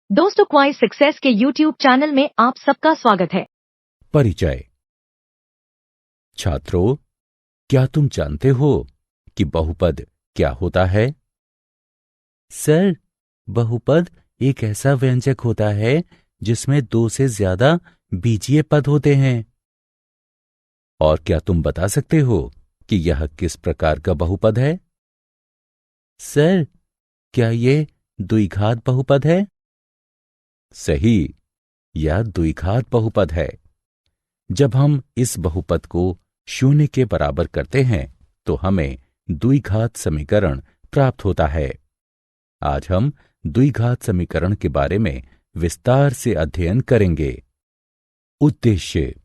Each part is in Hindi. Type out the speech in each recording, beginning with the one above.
दोस्तों, क्वाइज सक्सेस के YouTube चैनल में आप सबका स्वागत है। परिचय। छात्रों, क्या तुम जानते हो कि बहुपद क्या होता है? सर, बहुपद एक ऐसा व्यंजक होता है जिसमें दो से ज्यादा बीजीय पद होते हैं। और क्या तुम बता सकते हो कि यह किस प्रकार का बहुपद है? सर, क्या ये द्विघात बहुपद है? सही, यह द्विघात बहुपद है। जब हम इस बहुपद को शून्य के बराबर करते हैं तो हमें द्विघात समीकरण प्राप्त होता है। आज हम द्विघात समीकरण के बारे में विस्तार से अध्ययन करेंगे। उद्देश्य।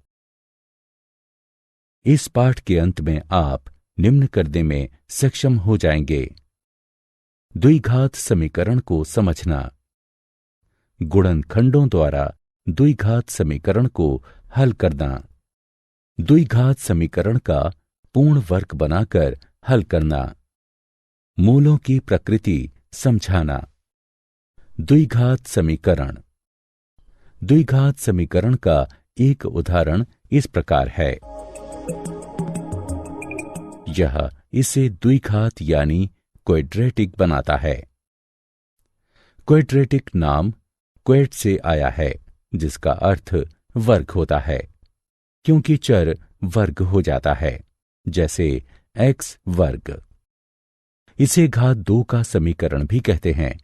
इस पाठ के अंत में आप निम्न करने में सक्षम हो जाएंगे। द्विघात समीकरण को समझना, गुणनखंडों द्वारा द्विघात समीकरण को हल करना, द्विघात समीकरण का पूर्ण वर्ग बनाकर हल करना, मूलों की प्रकृति समझाना। द्विघात समीकरण। द्विघात समीकरण का एक उदाहरण इस प्रकार है। यह इसे द्विघात यानी क्वैड्रेटिक बनाता है। क्वैड्रेटिक नाम क्वैड से आया है, जिसका अर्थ वर्ग होता है, क्योंकि चर वर्ग हो जाता है, जैसे x वर्ग। इसे घात 2 का समीकरण भी कहते हैं,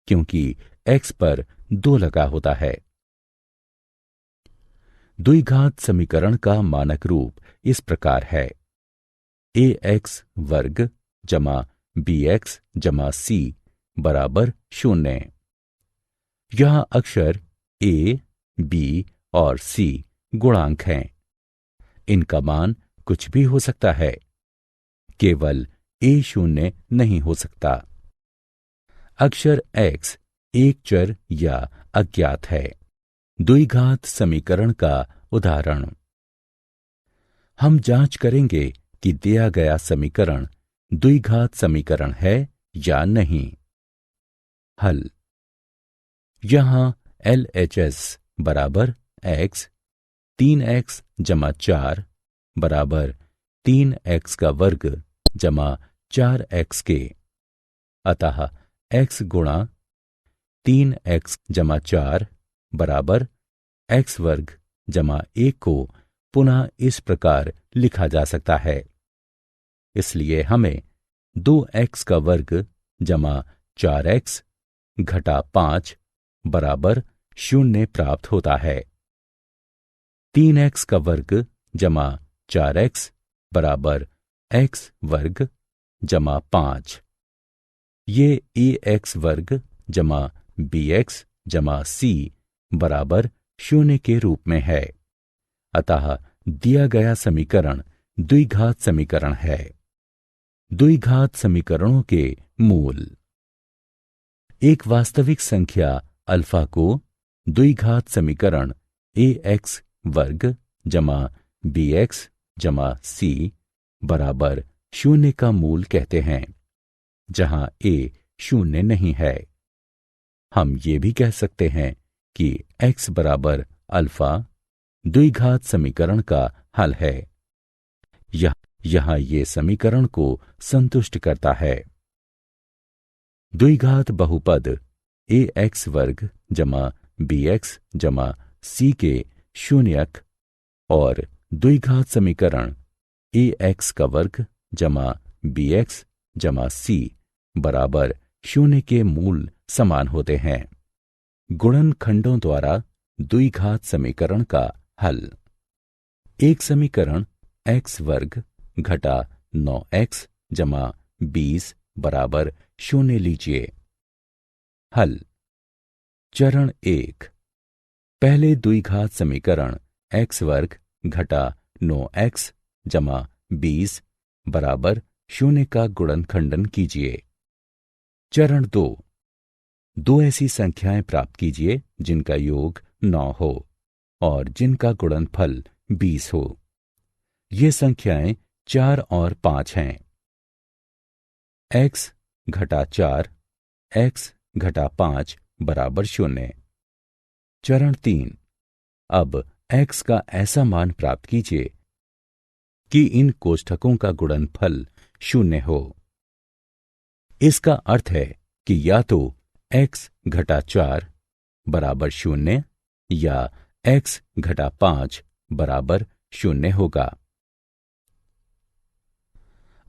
क्योंकि x पर 2 लगा होता है। द्विघात समीकरण का मानक रूप इस प्रकार है: ax वर्ग जमा bx जमा c बराबर 0। यहां अक्षर a, b और c गुणांक हैं। इनका मान कुछ भी हो सकता है, केवल a शून्य नहीं हो सकता। अक्षर x एक चर या अज्ञात है। द्विघात समीकरण का उदाहरण। हम जांच करेंगे कि दिया गया समीकरण द्विघात समीकरण है या नहीं। हल। यहां LHS बराबर x 3x जमा 4 बराबर 3x का वर्ग जमा 4x के। अतः x गुणा 3x जमा 4 बराबर x वर्ग जमा 1 को पुनः इस प्रकार लिखा जा सकता है। इसलिए हमें 2x का वर्ग जमा 4x घटा 5 बराबर 0 प्राप्त होता है। 3x का वर्ग जमा 4x बराबर x वर्ग जमा 5। ये ax वर्ग जमा bx जमा c बराबर 0 के रूप में है। अतः दिया गया समीकरण द्विघात समीकरण है। द्विघात समीकरणों के मूल। एक वास्तविक संख्या अल्फा को द्विघात समीकरण ax वर्ग जमा bx जमा c बराबर 0 का मूल कहते हैं, जहां a 0 नहीं है। हम ये भी कह सकते हैं कि x बराबर अल्फा द्विघात समीकरण का हल है। यहां ये समीकरण को संतुष्ट करता है। द्विघात बहुपद ax वर्ग जमा bx जमा c के शून्यक और द्विघात समीकरण ax का वर्ग जमा bx जमा c बराबर 0 के मूल समान होते हैं। गुणनखंडों द्वारा द्विघात समीकरण का हल। एक समीकरण x वर्ग घटा 9x जमा 20 बराबर 0 लीजिए। हल। चरण 1। पहले द्विघात समीकरण x वर्ग घटा 9x जमा 20 बराबर 0 का गुणनखंडन कीजिए। चरण 2। दो ऐसी संख्याएं प्राप्त कीजिए जिनका योग 9 हो और जिनका गुणनफल 20 हो। ये संख्याएं 4 और 5 हैं। x घटा 4 x घटा 5 बराबर 0। चरण 3। अब x का ऐसा मान प्राप्त कीजिए कि इन कोष्ठकों का गुणनफल 0 हो। इसका अर्थ है कि या तो x घटा 4 बराबर 0 या x घटा 5 बराबर 0 होगा।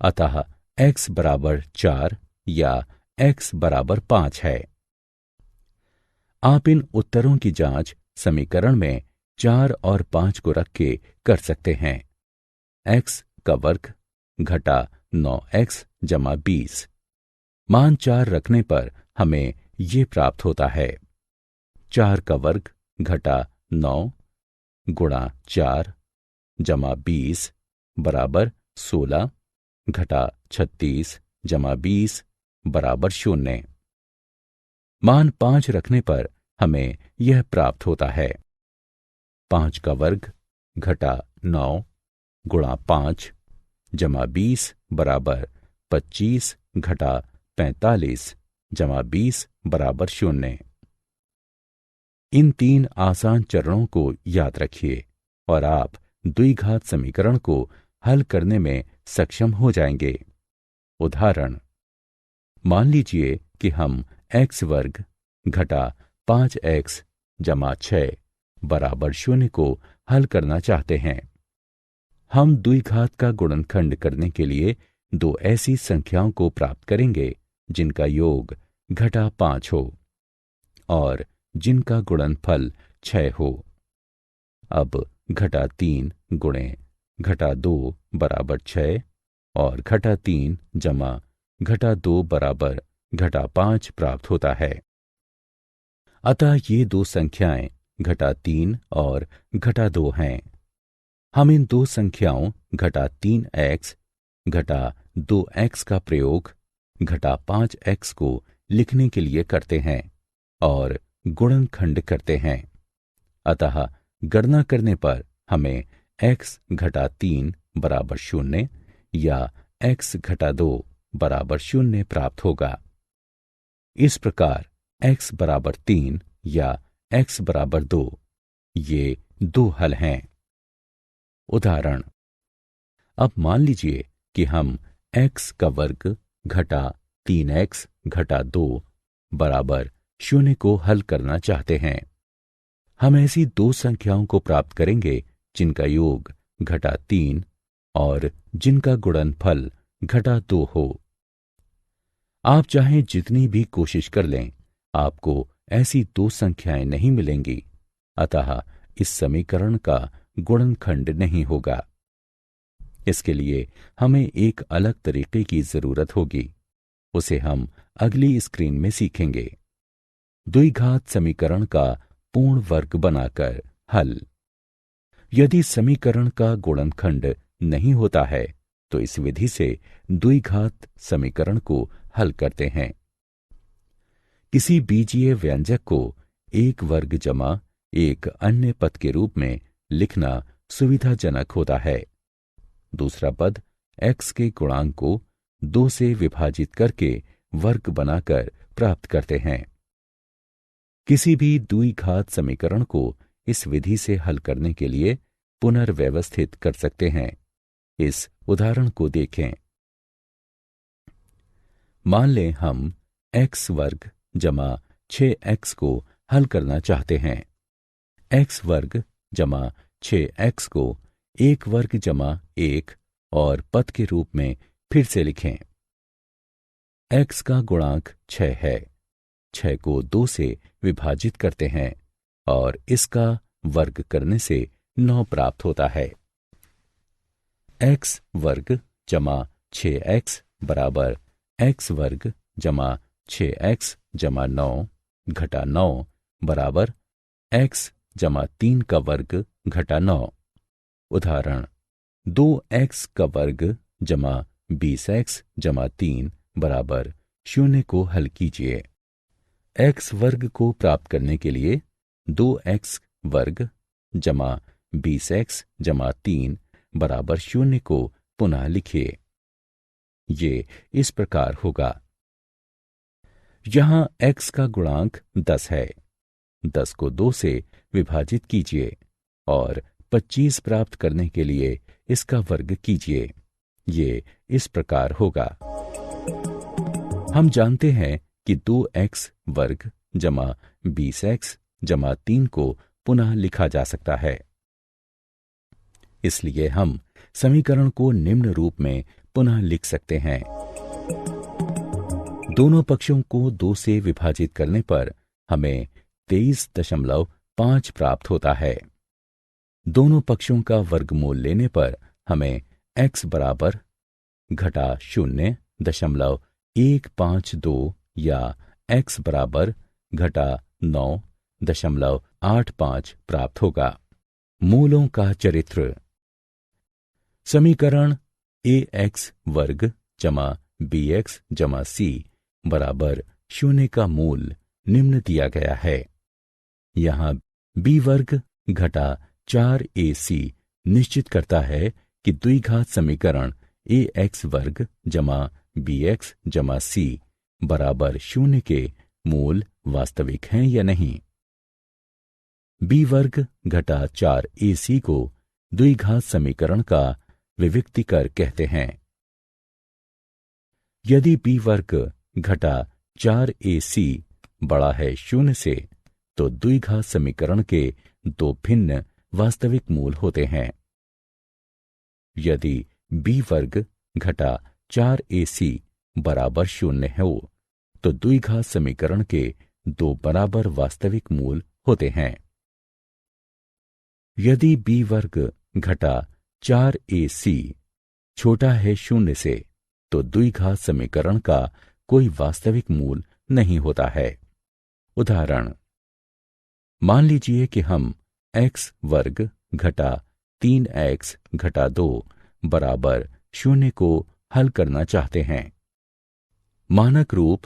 अतः x बराबर 4 या x बराबर 5 है। आप इन उत्तरों की जांच समीकरण में 4 और 5 को रख के कर सकते हैं। x का वर्ग घटा 9x जमा 20, मान 4 रखने पर हमें ये प्राप्त होता है। 4 का वर्ग घटा 9 गुणा 4 जमा 20 बराबर 16 घटा 36 जमा 20 बराबर 0। मान 5 रखने पर हमें यह प्राप्त होता है। 5 का वर्ग घटा 9 गुणा 5 जमा 20 बराबर 25 घटा 45 जमा 20 बराबर 0। इन 3 आसान चरणों को याद रखिए और आप द्विघात समीकरण को हल करने में सक्षम हो जाएंगे। उदाहरण, मान लीजिए कि हम x वर्ग घटा 5x जमा 6 बराबर 0 को हल करना चाहते हैं। हम द्विघात का गुणनखंड करने के लिए 2 ऐसी संख्याओं को प्राप्त करेंगे जिनका योग घटा 5 हो और जिनका गुणनफल 6 हो। अब घटा 3 गुणे घटा 2 बराबर 6 और घटा 3 जमा घटा 2 बराबर घटा 5 प्राप्त होता है। अतः ये 2 संख्याएं घटा 3 और घटा 2 हैं। हम इन 2 संख्याओं घटा 3x घटा 2x का प्रयोग घटा 5x को लिखने के लिए करते हैं और गुणनखंड करते हैं। अतः गणना करने पर हमें x घटा 3 बराबर 0 या x घटा 2 बराबर 0 प्राप्त होगा। इस प्रकार x बराबर 3 या x बराबर 2 ये 2 हल हैं। उदाहरण, अब मान लीजिए कि हम x का वर्ग घटा 3x घटा 2 बराबर 0 को हल करना चाहते हैं। हम ऐसी 2 संख्याओं को प्राप्त करेंगे जिनका योग घटा 3 और जिनका गुणनफल घटा 2 हो। आप चाहे जितनी भी कोशिश कर लें, आपको ऐसी 2 संख्याएं नहीं मिलेंगी। अतः इस समीकरण का गुणनखंड नहीं होगा। इसके लिए हमें एक अलग तरीके की जरूरत होगी। उसे हम अगली स्क्रीन में सीखेंगे। द्विघात समीकरण का पूर्ण वर्ग बनाकर हल। यदि समीकरण का गुणनखंड नहीं होता है तो इस विधि से द्विघात समीकरण को हल करते हैं। किसी बीजीय व्यंजक को एक वर्ग जमा एक अन्य पद के रूप में लिखना सुविधाजनक होता है। दूसरा पद x के गुणांक को 2 से विभाजित करके वर्ग बनाकर प्राप्त करते हैं। किसी भी द्विघात समीकरण को इस विधि से हल करने के लिए पुनर्व्यवस्थित कर सकते हैं। इस उदाहरण को देखें। मान लें हम x वर्ग जमा 6x को हल करना चाहते हैं। x वर्ग जमा 6x को एक वर्ग जमा 1 और पद के रूप में फिर से लिखें। x का गुणांक 6 है। 6 को 2 से विभाजित करते हैं और इसका वर्ग करने से 9 प्राप्त होता है। x वर्ग जमा 6x बराबर x वर्ग जमा 6x जमा 9 घटा 9 बराबर x जमा 3 का वर्ग घटा 9। उदाहरण, 2x का वर्ग जमा 20x जमा 3 बराबर 0 को हल कीजिए। x वर्ग को प्राप्त करने के लिए 2x वर्ग जमा 20x जमा 3 बराबर 0 को पुनः लिखिए। ये इस प्रकार होगा। यहां x का गुणांक 10 है। 10 को 2 से विभाजित कीजिए और 25 प्राप्त करने के लिए इसका वर्ग कीजिए। ये इस प्रकार होगा। हम जानते हैं कि 2x वर्ग जमा 20x जमा 3 को पुनः लिखा जा सकता है। इसलिए हम समीकरण को निम्न रूप में पुनः लिख सकते हैं। दोनों पक्षों को 2 से विभाजित करने पर हमें 23.5 प्राप्त होता है। दोनों पक्षों का वर्गमूल लेने पर हमें x बराबर घटा 0.152 या x बराबर घटा 9.85 प्राप्त होगा। मूलों का चरित्र। समीकरण ax वर्ग जमा bx जमा c बराबर 0 का मूल निम्न दिया गया है। यहाँ b वर्ग घटा 4ac निश्चित करता है कि द्विघात समीकरण ax वर्ग जमा bx जमा c बराबर 0 के मूल वास्तविक हैं या नहीं। b वर्ग घटा 4ac को द्विघात समीकरण का विविक्तिकर कहते हैं। यदि b वर्ग घटा 4ac बड़ा है 0 से, तो द्विघात समीकरण के दो भिन्न वास्तविक मूल होते हैं। यदि b वर्ग घटा 4ac बराबर 0 हो, तो द्विघात समीकरण के दो बराबर वास्तविक मूल होते हैं। यदि b वर्ग घटा 4ac छोटा है 0 से, तो द्विघात समीकरण का कोई वास्तविक मूल नहीं होता है। उदाहरण, मान लीजिए कि हम x वर्ग घटा 3x घटा 2 बराबर 0 को हल करना चाहते हैं। मानक रूप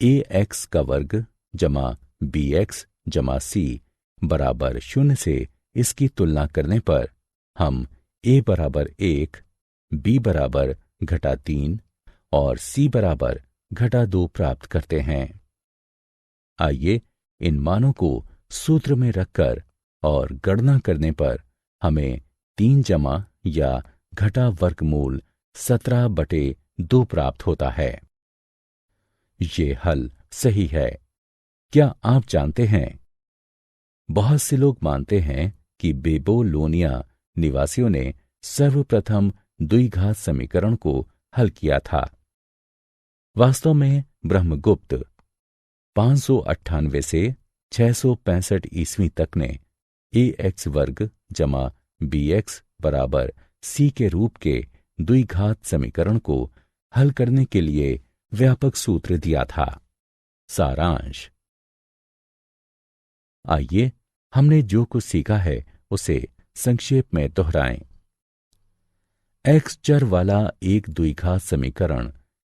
ax का वर्ग जमा bx जमा c बराबर 0 से इसकी तुलना करने पर हम a बराबर 1, b बराबर घटा 3 और c बराबर घटा 2 प्राप्त करते हैं। आइए इन मानों को सूत्र में रखकर और गणना करने पर हमें 3 जमा या घटा वर्गमूल 17/2 प्राप्त होता है। ये हल सही है। क्या आप जानते हैं, बहुत से लोग मानते हैं कि बेबोलोनिया निवासियों ने सर्वप्रथम द्विघात समीकरण को हल किया था। वास्तव में ब्रह्मगुप्त 598 से 665 ईस्वी तक ने ax वर्ग जमा bx बराबर c के रूप के द्विघात समीकरण को हल करने के लिए व्यापक सूत्र दिया था। सारांश। आइए हमने जो कुछ सीखा है उसे संक्षेप में दोहराएं। x चर वाला एक द्विघात समीकरण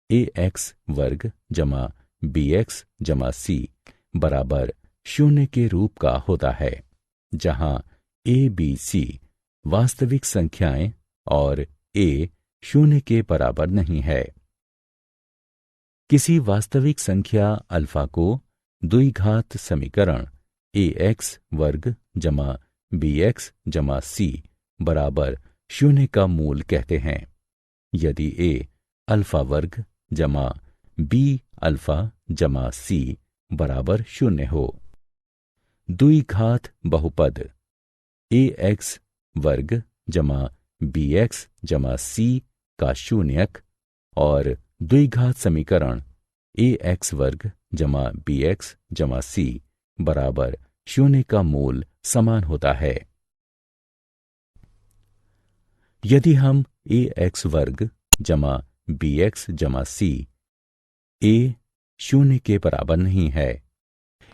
ax वर्ग जमा bx जमा c बराबर 0 के रूप का होता है, जहां a b c वास्तविक संख्याएं और a 0 के बराबर नहीं है। किसी वास्तविक संख्या अल्फा को द्विघात समीकरण ax वर्ग जमा bx जमा c बराबर 0 का मूल कहते हैं, यदि a अल्फा वर्ग जमा b अल्फा जमा c बराबर 0 हो। द्विघात बहुपद ax वर्ग जमा bx जमा c का शून्यक और द्विघात समीकरण ax वर्ग जमा bx जमा c बराबर 0 का मूल समान होता है। यदि हम ax वर्ग जमा bx जमा c a 0 के बराबर नहीं है,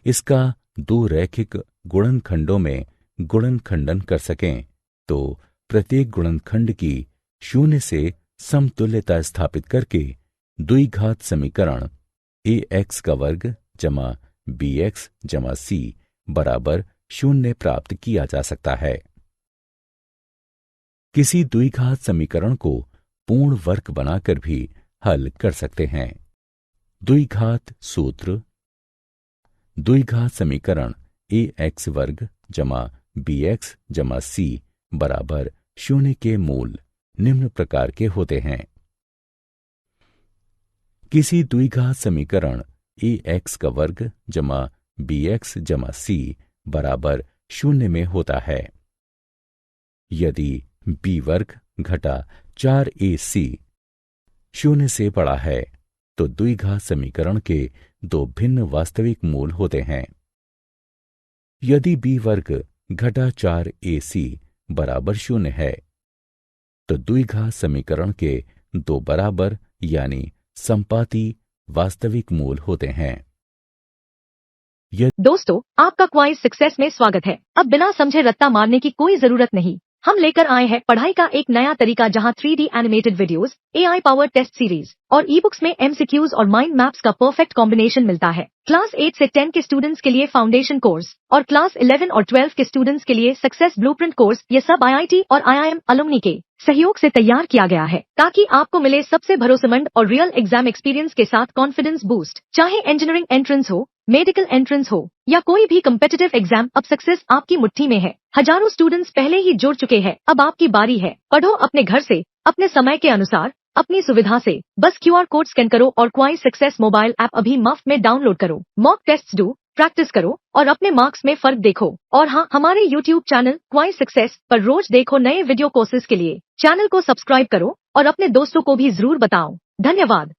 इसका दो रैखिक गुणनखंडों में गुणनखंडन कर सकें, तो प्रत्येक गुणनखंड की 0 से समतुल्यता स्थापित करके द्विघात समीकरण ax का वर्ग जमा bx जमा c बराबर 0 प्राप्त किया जा सकता है। किसी द्विघात समीकरण को पूर्ण वर्ग बनाकर भी हल कर सकते हैं। द्विघात सूत्र। द्विघात समीकरण ए एक्स वर्ग जमा बी एक्स जमा सी बराबर 0 के मूल निम्न प्रकार के होते हैं। किसी द्विघात समीकरण ए एक्स का वर्ग जमा बी एक्स जमा सी बराबर 0 में होता है यदि बी वर्ग घटा 4ac 0 से बड़ा है तो द्विघात समीकरण के दो भिन्न वास्तविक मूल होते हैं। यदि बी वर्ग घटा 4ac बराबर 0 है तो द्विघात समीकरण के दो बराबर यानी संपाती वास्तविक मूल होते हैं। दोस्तों, आपका क्वाइज सक्सेस में स्वागत है। अब बिना समझे रट्टा मारने की कोई जरूरत नहीं। हम लेकर आए हैं पढ़ाई का एक नया तरीका जहां 3D animated videos, AI power test series और ई-बुक्स में MCQs और माइंड मैप्स का परफेक्ट कॉम्बिनेशन मिलता है। क्लास 8 से 10 के स्टूडेंट्स के लिए फाउंडेशन कोर्स और क्लास 11 और 12 के स्टूडेंट्स के लिए सक्सेस ब्लूप्रिंट कोर्स, ये सब IIT और IIM अलुमनी के सहयोग से तैयार किया गया है ताकि आपको मिले सबसे भरोसेमंद और रियल एग्जाम एक्सपीरियंस के साथ कॉन्फिडेंस बूस्ट। चाहे इंजीनियरिंग एंट्रेंस हो, मेडिकल एंट्रेंस हो या कोई भी कम्पिटिटिव एग्जाम, अब सक्सेस आपकी मुट्ठी में है। हजारों स्टूडेंट्स पहले ही जुड़ चुके हैं, अब आपकी बारी है। पढ़ो अपने घर से, अपने समय के अनुसार, अपनी सुविधा से। बस QR कोड स्कैन करो और क्वाइज सक्सेस मोबाइल ऐप अभी मुफ्त में डाउनलोड करो। मॉक टेस्ट्स दो, प्रैक्टिस करो और अपने मार्क्स में फर्क देखो। और हाँ, हमारे YouTube चैनल क्वाइज सक्सेस पर रोज देखो नए वीडियो कोर्सेज के लिए। चैनल को सब्सक्राइब करो और अपने दोस्तों को भी जरूर बताओ। धन्यवाद।